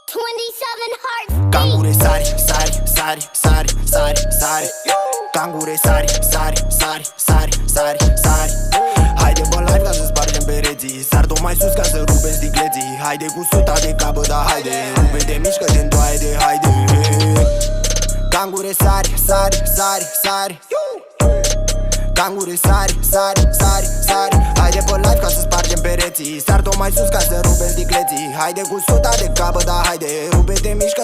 27 hearts Cangure sari, sari, sari, sari, sari, sari. Cangure sari, sari, sari, sari, sari, sari. Haide bă live ca să spargem pereții. Sar tot mai sus ca să rupem sticleții. Haide cu suta de capă, da haide. Rupe de mișcă, te întoaie de haide. Cangure sari, sari, sari, sari. Cangure sari, sari, sari, sari. Haide pe live ca să spargem pereții. Sar tot mai sus ca să rupem sticleții. Haide cu suta de capă, da haide. Rupe de mișcă,